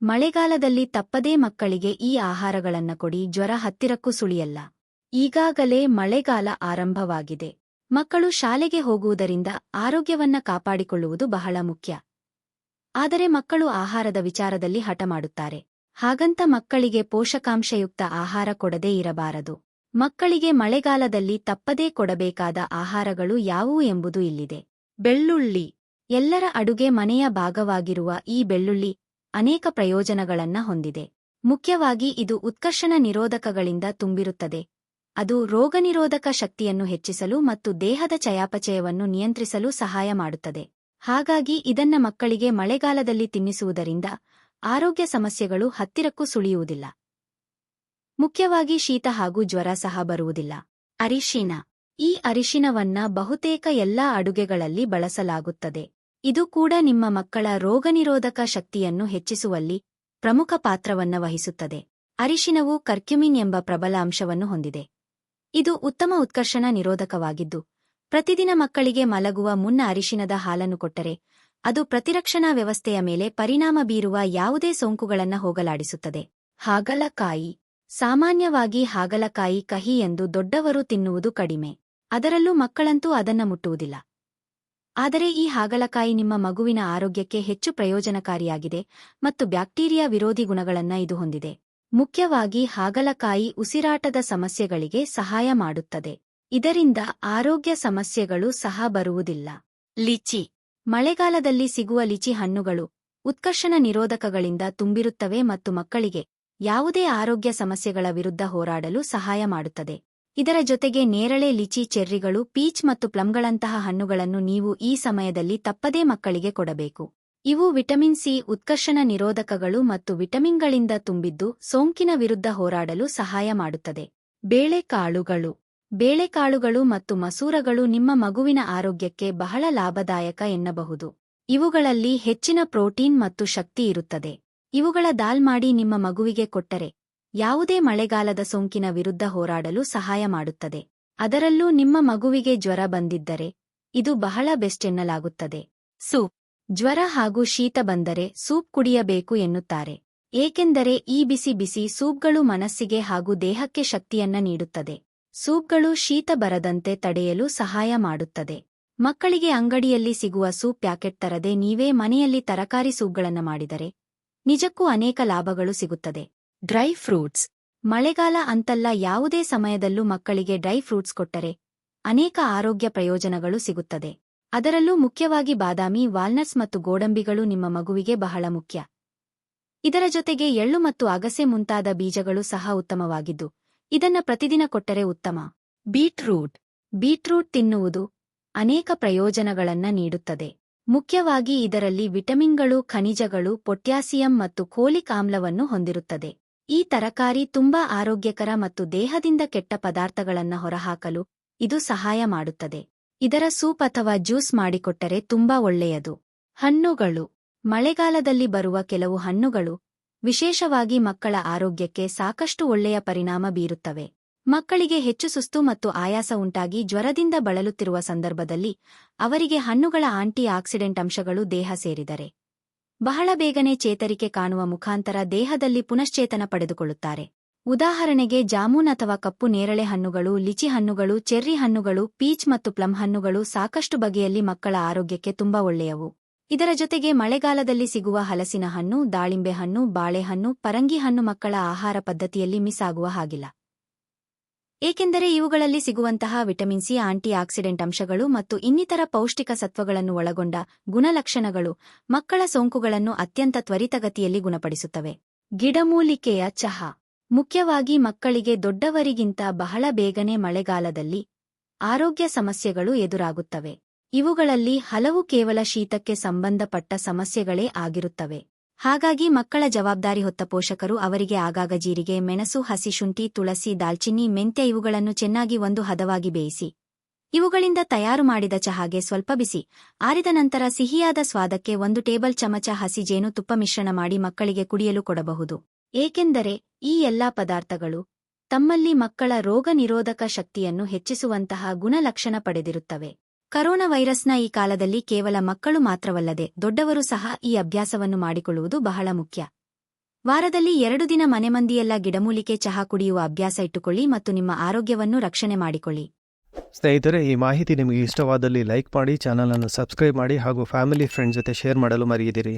ಮಳೆಗಾಲದಲ್ಲಿ ತಪ್ಪದೇ ಮಕ್ಕಳಿಗೆ ಈ ಆಹಾರಗಳನ್ನ ಕೊಡಿ. ಜ್ವರ ಹತ್ತಿರಕ್ಕೂ ಸುಳಿಯಲ್ಲ. ಈಗಾಗಲೇ ಮಳೆಗಾಲ ಆರಂಭವಾಗಿದೆ. ಮಕ್ಕಳು ಶಾಲೆಗೆ ಹೋಗುವುದರಿಂದ ಆರೋಗ್ಯವನ್ನ ಕಾಪಾಡಿಕೊಳ್ಳುವುದು ಬಹಳ ಮುಖ್ಯ. ಆದರೆ ಮಕ್ಕಳು ಆಹಾರದ ವಿಚಾರದಲ್ಲಿ ಹಠ ಮಾಡುತ್ತಾರೆ. ಹಾಗಂತ ಮಕ್ಕಳಿಗೆ ಪೋಷಕಾಂಶಯುಕ್ತ ಆಹಾರ ಕೊಡದೇ ಇರಬಾರದು. ಮಕ್ಕಳಿಗೆ ಮಳೆಗಾಲದಲ್ಲಿ ತಪ್ಪದೇ ಕೊಡಬೇಕಾದ ಆಹಾರಗಳು ಯಾವುವು ಎಂಬುದು ಇಲ್ಲಿದೆ. ಬೆಳ್ಳುಳ್ಳಿ. ಎಲ್ಲರ ಅಡುಗೆ ಮನೆಯ ಭಾಗವಾಗಿರುವ ಈ ಬೆಳ್ಳುಳ್ಳಿ ಅನೇಕ ಪ್ರಯೋಜನಗಳನ್ನ ಹೊಂದಿದೆ. ಮುಖ್ಯವಾಗಿ ಇದು ಉತ್ಕರ್ಷಣ ನಿರೋಧಕಗಳಿಂದ ತುಂಬಿರುತ್ತದೆ. ಅದು ರೋಗನಿರೋಧಕ ಶಕ್ತಿಯನ್ನು ಹೆಚ್ಚಿಸಲು ಮತ್ತು ದೇಹದ ಚಯಾಪಚಯವನ್ನು ನಿಯಂತ್ರಿಸಲು ಸಹಾಯ ಮಾಡುತ್ತದೆ. ಹಾಗಾಗಿ ಇದನ್ನ ಮಕ್ಕಳಿಗೆ ಮಳೆಗಾಲದಲ್ಲಿ ತಿನ್ನಿಸುವುದರಿಂದ ಆರೋಗ್ಯ ಸಮಸ್ಯೆಗಳು ಹತ್ತಿರಕ್ಕೂ ಸುಳಿಯುವುದಿಲ್ಲ. ಮುಖ್ಯವಾಗಿ ಶೀತ ಹಾಗೂ ಜ್ವರ ಸಹ ಬರುವುದಿಲ್ಲ. ಅರಿಶಿನ. ಈ ಅರಿಶಿನವನ್ನ ಬಹುತೇಕ ಎಲ್ಲಾ ಅಡುಗೆಗಳಲ್ಲಿ ಬಳಸಲಾಗುತ್ತದೆ. ಇದು ಕೂಡ ನಿಮ್ಮ ಮಕ್ಕಳ ರೋಗನಿರೋಧಕ ಶಕ್ತಿಯನ್ನು ಹೆಚ್ಚಿಸುವಲ್ಲಿ ಪ್ರಮುಖ ಪಾತ್ರವನ್ನ ವಹಿಸುತ್ತದೆ. ಅರಿಶಿನವು ಕರ್ಕ್ಯುಮಿನ್ ಎಂಬ ಪ್ರಬಲ ಅಂಶವನ್ನು ಹೊಂದಿದೆ. ಇದು ಉತ್ತಮ ಉತ್ಕರ್ಷಣ ನಿರೋಧಕವಾಗಿದ್ದು, ಪ್ರತಿದಿನ ಮಕ್ಕಳಿಗೆ ಮಲಗುವ ಮುನ್ನ ಅರಿಶಿನದ ಹಾಲನ್ನು ಕೊಟ್ಟರೆ ಅದು ಪ್ರತಿರಕ್ಷಣಾ ವ್ಯವಸ್ಥೆಯ ಮೇಲೆ ಪರಿಣಾಮ ಬೀರುವ ಯಾವುದೇ ಸೋಂಕುಗಳನ್ನ ಹೋಗಲಾಡಿಸುತ್ತದೆ. ಹಾಗಲಕಾಯಿ. ಸಾಮಾನ್ಯವಾಗಿ ಹಾಗಲಕಾಯಿ ಕಹಿ ಎಂದು ದೊಡ್ಡವರು ತಿನ್ನುವುದು ಕಡಿಮೆ. ಅದರಲ್ಲೂ ಮಕ್ಕಳಂತೂ ಅದನ್ನ ಮುಟ್ಟುವುದಿಲ್ಲ. ಆದರೆ ಈ ಹಾಗಲಕಾಯಿ ನಿಮ್ಮ ಮಗುವಿನ ಆರೋಗ್ಯಕ್ಕೆ ಹೆಚ್ಚು ಪ್ರಯೋಜನಕಾರಿಯಾಗಿದೆ ಮತ್ತು ಬ್ಯಾಕ್ಟೀರಿಯಾ ವಿರೋಧಿ ಗುಣಗಳನ್ನ ಇದು ಹೊಂದಿದೆ. ಮುಖ್ಯವಾಗಿ ಹಾಗಲಕಾಯಿ ಉಸಿರಾಟದ ಸಮಸ್ಯೆಗಳಿಗೆ ಸಹಾಯ ಮಾಡುತ್ತದೆ. ಇದರಿಂದ ಆರೋಗ್ಯ ಸಮಸ್ಯೆಗಳು ಸಹ ಬರುವುದಿಲ್ಲ. ಲಿಚಿ. ಮಳೆಗಾಲದಲ್ಲಿ ಸಿಗುವ ಲಿಚಿ ಹಣ್ಣುಗಳು ಉತ್ಕರ್ಷಣ ನಿರೋಧಕಗಳಿಂದ ತುಂಬಿರುತ್ತವೆ ಮತ್ತು ಮಕ್ಕಳಿಗೆ ಯಾವುದೇ ಆರೋಗ್ಯ ಸಮಸ್ಯೆಗಳ ವಿರುದ್ಧ ಹೋರಾಡಲು ಸಹಾಯ ಮಾಡುತ್ತದೆ. ಇದರ ಜೊತೆಗೆ ನೇರಳೆ, ಲಿಚಿ, ಚೆರ್ರಿಗಳು, ಪೀಚ್ ಮತ್ತು ಪ್ಲಮ್ಗಳಂತಹ ಹಣ್ಣುಗಳನ್ನು ನೀವು ಈ ಸಮಯದಲ್ಲಿ ತಪ್ಪದೇ ಮಕ್ಕಳಿಗೆ ಕೊಡಬೇಕು. ಇವು ವಿಟಮಿನ್ ಸಿ, ಉತ್ಕರ್ಷಣ ನಿರೋಧಕಗಳು ಮತ್ತು ವಿಟಮಿನ್ಗಳಿಂದ ತುಂಬಿದ್ದು ಸೋಂಕಿನ ವಿರುದ್ಧ ಹೋರಾಡಲು ಸಹಾಯ ಮಾಡುತ್ತದೆ. ಬೇಳೆಕಾಳುಗಳು. ಬೇಳೆಕಾಳುಗಳು ಮತ್ತು ಮಸೂರಗಳು ನಿಮ್ಮ ಮಗುವಿನ ಆರೋಗ್ಯಕ್ಕೆ ಬಹಳ ಲಾಭದಾಯಕ ಎನ್ನಬಹುದು. ಇವುಗಳಲ್ಲಿ ಹೆಚ್ಚಿನ ಪ್ರೋಟೀನ್ ಮತ್ತು ಶಕ್ತಿ ಇರುತ್ತದೆ. ಇವುಗಳ ದಾಲ್ ಮಾಡಿ ನಿಮ್ಮ ಮಗುವಿಗೆ ಕೊಟ್ಟರೆ ಯಾವುದೇ ಮಳೆಗಾಲದ ಸೋಂಕಿನ ವಿರುದ್ಧ ಹೋರಾಡಲು ಸಹಾಯ ಮಾಡುತ್ತದೆ. ಅದರಲ್ಲೂ ನಿಮ್ಮ ಮಗುವಿಗೆ ಜ್ವರ ಬಂದಿದ್ದರೆ ಇದು ಬಹಳ ಬೆಸ್ಟ್ ಎನ್ನಲಾಗುತ್ತದೆ. ಸೂಪ್. ಜ್ವರ ಹಾಗೂ ಶೀತ ಬಂದರೆ ಸೂಪ್ ಕುಡಿಯಬೇಕು ಎನ್ನುತ್ತಾರೆ. ಏಕೆಂದರೆ ಈ ಬಿಸಿ ಬಿಸಿ ಸೂಪ್ಗಳು ಮನಸ್ಸಿಗೆ ಹಾಗೂ ದೇಹಕ್ಕೆ ಶಕ್ತಿಯನ್ನ ನೀಡುತ್ತದೆ. ಸೂಪ್ಗಳು ಶೀತ ಬರದಂತೆ ತಡೆಯಲು ಸಹಾಯ ಮಾಡುತ್ತದೆ. ಮಕ್ಕಳಿಗೆ ಅಂಗಡಿಯಲ್ಲಿ ಸಿಗುವ ಸೂಪ್ ಪ್ಯಾಕೆಟ್ ತರದೆ ನೀವೇ ಮನೆಯಲ್ಲಿ ತರಕಾರಿ ಸೂಪ್ಗಳನ್ನ ಮಾಡಿದರೆ ನಿಜಕ್ಕೂ ಅನೇಕ ಲಾಭಗಳು ಸಿಗುತ್ತದೆ. Dry fruits. ಮಳೆಗಾಲ ಅಂತಲ್ಲ, ಯಾವುದೇ ಸಮಯದಲ್ಲೂ ಮಕ್ಕಳಿಗೆ ಡ್ರೈ ಫ್ರೂಟ್ಸ್ ಕೊಟ್ಟರೆ ಅನೇಕ ಆರೋಗ್ಯ ಪ್ರಯೋಜನಗಳು ಸಿಗುತ್ತದೆ. ಅದರಲ್ಲೂ ಮುಖ್ಯವಾಗಿ ಬಾದಾಮಿ, ವಾಲ್ನಟ್ಸ್ ಮತ್ತು ಗೋಡಂಬಿಗಳು ನಿಮ್ಮ ಮಗುವಿಗೆ ಬಹಳ ಮುಖ್ಯ. ಇದರ ಜೊತೆಗೆ ಎಳ್ಳು ಮತ್ತು ಅಗಸೆ ಮುಂತಾದ ಬೀಜಗಳು ಸಹ ಉತ್ತಮವಾಗಿದ್ದು ಇದನ್ನ ಪ್ರತಿದಿನ ಕೊಟ್ಟರೆ ಉತ್ತಮ. ಬೀಟ್ರೂಟ್. ಬೀಟ್ರೂಟ್ ತಿನ್ನುವುದು ಅನೇಕ ಪ್ರಯೋಜನಗಳನ್ನ ನೀಡುತ್ತದೆ. ಮುಖ್ಯವಾಗಿ ಇದರಲ್ಲಿ ವಿಟಮಿನ್ಗಳು, ಖನಿಜಗಳು, ಪೊಟ್ಯಾಸಿಯಂ ಮತ್ತು ಫೋಲಿಕ್ ಆಮ್ಲವನ್ನು ಹೊಂದಿರುತ್ತದೆ. ಈ ತರಕಾರಿ ತುಂಬಾ ಆರೋಗ್ಯಕರ ಮತ್ತು ದೇಹದಿಂದ ಕೆಟ್ಟ ಪದಾರ್ಥಗಳನ್ನ ಹೊರಹಾಕಲು ಇದು ಸಹಾಯ ಮಾಡುತ್ತದೆ. ಇದರ ಸೂಪ್ ಅಥವಾ ಜ್ಯೂಸ್ ಮಾಡಿಕೊಟ್ಟರೆ ತುಂಬಾ ಒಳ್ಳೆಯದು. ಹಣ್ಣುಗಳು. ಮಳೆಗಾಲದಲ್ಲಿ ಬರುವ ಕೆಲವು ಹಣ್ಣುಗಳು ವಿಶೇಷವಾಗಿ ಮಕ್ಕಳ ಆರೋಗ್ಯಕ್ಕೆ ಸಾಕಷ್ಟು ಒಳ್ಳೆಯ ಪರಿಣಾಮ ಬೀರುತ್ತವೆ. ಮಕ್ಕಳಿಗೆ ಹೆಚ್ಚು ಸುಸ್ತು ಮತ್ತು ಆಯಾಸ ಉಂಟಾಗಿ ಜ್ವರದಿಂದ ಬಳಲುತ್ತಿರುವ ಸಂದರ್ಭದಲ್ಲಿ ಅವರಿಗೆ ಹಣ್ಣುಗಳ ಆಂಟಿ ಆಕ್ಸಿಡೆಂಟ್ ಅಂಶಗಳು ದೇಹ ಸೇರಿದರೆ ಬಹಳ ಬೇಗನೆ ಚೇತರಿಕೆ ಕಾಣುವ ಮುಖಾಂತರ ದೇಹದಲ್ಲಿ ಪುನಶ್ಚೇತನ ಪಡೆದುಕೊಳ್ಳುತ್ತಾರೆ. ಉದಾಹರಣೆಗೆ ಜಾಮೂನ್ ಅಥವಾ ಕಪ್ಪು ನೇರಳೆ ಹಣ್ಣುಗಳು, ಲಿಚಿ ಹಣ್ಣುಗಳು, ಚೆರ್ರಿ ಹಣ್ಣುಗಳು, ಪೀಚ್ ಮತ್ತು ಪ್ಲಮ್ ಹಣ್ಣುಗಳು ಸಾಕಷ್ಟು ಬಗೆಯಲ್ಲಿ ಮಕ್ಕಳ ಆರೋಗ್ಯಕ್ಕೆ ತುಂಬಾ ಒಳ್ಳೆಯವು. ಇದರ ಜೊತೆಗೆ ಮಳೆಗಾಲದಲ್ಲಿ ಸಿಗುವ ಹಲಸಿನ ಹಣ್ಣು, ದಾಳಿಂಬೆ ಹಣ್ಣು, ಬಾಳೆಹಣ್ಣು, ಪರಂಗಿ ಹಣ್ಣು ಮಕ್ಕಳ ಆಹಾರ ಪದ್ಧತಿಯಲ್ಲಿ ಮಿಸ್ ಆಗುವ ಹಾಗಿಲ್ಲ. ಏಕೆಂದರೆ ಇವುಗಳಲ್ಲಿ ಸಿಗುವಂತಹ ವಿಟಮಿನ್ ಸಿ, ಆಂಟಿ ಆಕ್ಸಿಡೆಂಟ್ ಅಂಶಗಳು ಮತ್ತು ಇನ್ನಿತರ ಪೌಷ್ಟಿಕ ಸತ್ವಗಳನ್ನು ಒಳಗೊಂಡ ಗುಣಲಕ್ಷಣಗಳು ಮಕ್ಕಳ ಸೋಂಕುಗಳನ್ನು ಅತ್ಯಂತ ತ್ವರಿತಗತಿಯಲ್ಲಿ ಗುಣಪಡಿಸುತ್ತವೆ. ಗಿಡಮೂಲಿಕೆಯ ಚಹಾ. ಮುಖ್ಯವಾಗಿ ಮಕ್ಕಳಿಗೆ ದೊಡ್ಡವರಿಗಿಂತ ಬಹಳ ಬೇಗನೆ ಮಳೆಗಾಲದಲ್ಲಿ ಆರೋಗ್ಯ ಸಮಸ್ಯೆಗಳು ಎದುರಾಗುತ್ತವೆ. ಇವುಗಳಲ್ಲಿ ಹಲವು ಕೇವಲ ಶೀತಕ್ಕೆ ಸಂಬಂಧಪಟ್ಟ ಸಮಸ್ಯೆಗಳೇ ಆಗಿರುತ್ತವೆ. ಹಾಗಾಗಿ ಮಕ್ಕಳ ಜವಾಬ್ದಾರಿ ಹೊತ್ತ ಪೋಷಕರು ಅವರಿಗೆ ಆಗಾಗ ಜೀರಿಗೆ, ಮೆಣಸು, ಹಸಿ ಶುಂಠಿ, ತುಳಸಿ, ದಾಲ್ಚಿನ್ನಿ, ಮೆಂತ್ಯ ಇವುಗಳನ್ನು ಚೆನ್ನಾಗಿ ಒಂದು ಹದವಾಗಿ ಬೇಯಿಸಿ ಇವುಗಳಿಂದ ತಯಾರು ಮಾಡಿದ ಚಹಾಗೆ ಸ್ವಲ್ಪ ಬಿಸಿ ಆರಿದ ನಂತರ ಸಿಹಿಯಾದ ಸ್ವಾದಕ್ಕೆ 1 ಟೇಬಲ್ ಚಮಚ ಹಸಿ ಜೇನು ತುಪ್ಪ ಮಿಶ್ರಣ ಮಾಡಿ ಮಕ್ಕಳಿಗೆ ಕುಡಿಯಲು ಕೊಡಬಹುದು. ಏಕೆಂದರೆ ಈ ಎಲ್ಲಾ ಪದಾರ್ಥಗಳು ತಮ್ಮಲ್ಲಿ ಮಕ್ಕಳ ರೋಗ ನಿರೋಧಕ ಶಕ್ತಿಯನ್ನು ಹೆಚ್ಚಿಸುವಂತಹ ಗುಣಲಕ್ಷಣ ಪಡೆದಿರುತ್ತವೆ. ಕರೋನಾ ವೈರಸ್ನ ಈ ಕಾಲದಲ್ಲಿ ಕೇವಲ ಮಕ್ಕಳು ಮಾತ್ರವಲ್ಲದೆ ದೊಡ್ಡವರು ಸಹ ಈ ಅಭ್ಯಾಸವನ್ನು ಮಾಡಿಕೊಳ್ಳುವುದು ಬಹಳ ಮುಖ್ಯ. ವಾರದಲ್ಲಿ 2 ದಿನ ಮನೆಮಂದಿಯೆಲ್ಲ ಗಿಡಮೂಲಿಕೆ ಚಹಾ ಕುಡಿಯುವ ಅಭ್ಯಾಸ ಇಟ್ಟುಕೊಳ್ಳಿ ಮತ್ತು ನಿಮ್ಮ ಆರೋಗ್ಯವನ್ನು ರಕ್ಷಣೆ ಮಾಡಿಕೊಳ್ಳಿ. ಸ್ನೇಹಿತರೆ, ಈ ಮಾಹಿತಿ ನಿಮಗೆ ಇಷ್ಟವಾದಲ್ಲಿ ಲೈಕ್ ಮಾಡಿ, ಚಾನಲ್ ಅನ್ನು ಸಬ್ಸ್ಕ್ರೈಬ್ ಮಾಡಿ ಹಾಗೂ ಫ್ಯಾಮಿಲಿ ಫ್ರೆಂಡ್ಸ್ ಜೊತೆ ಶೇರ್ ಮಾಡಲು ಮರೆಯದಿರಿ.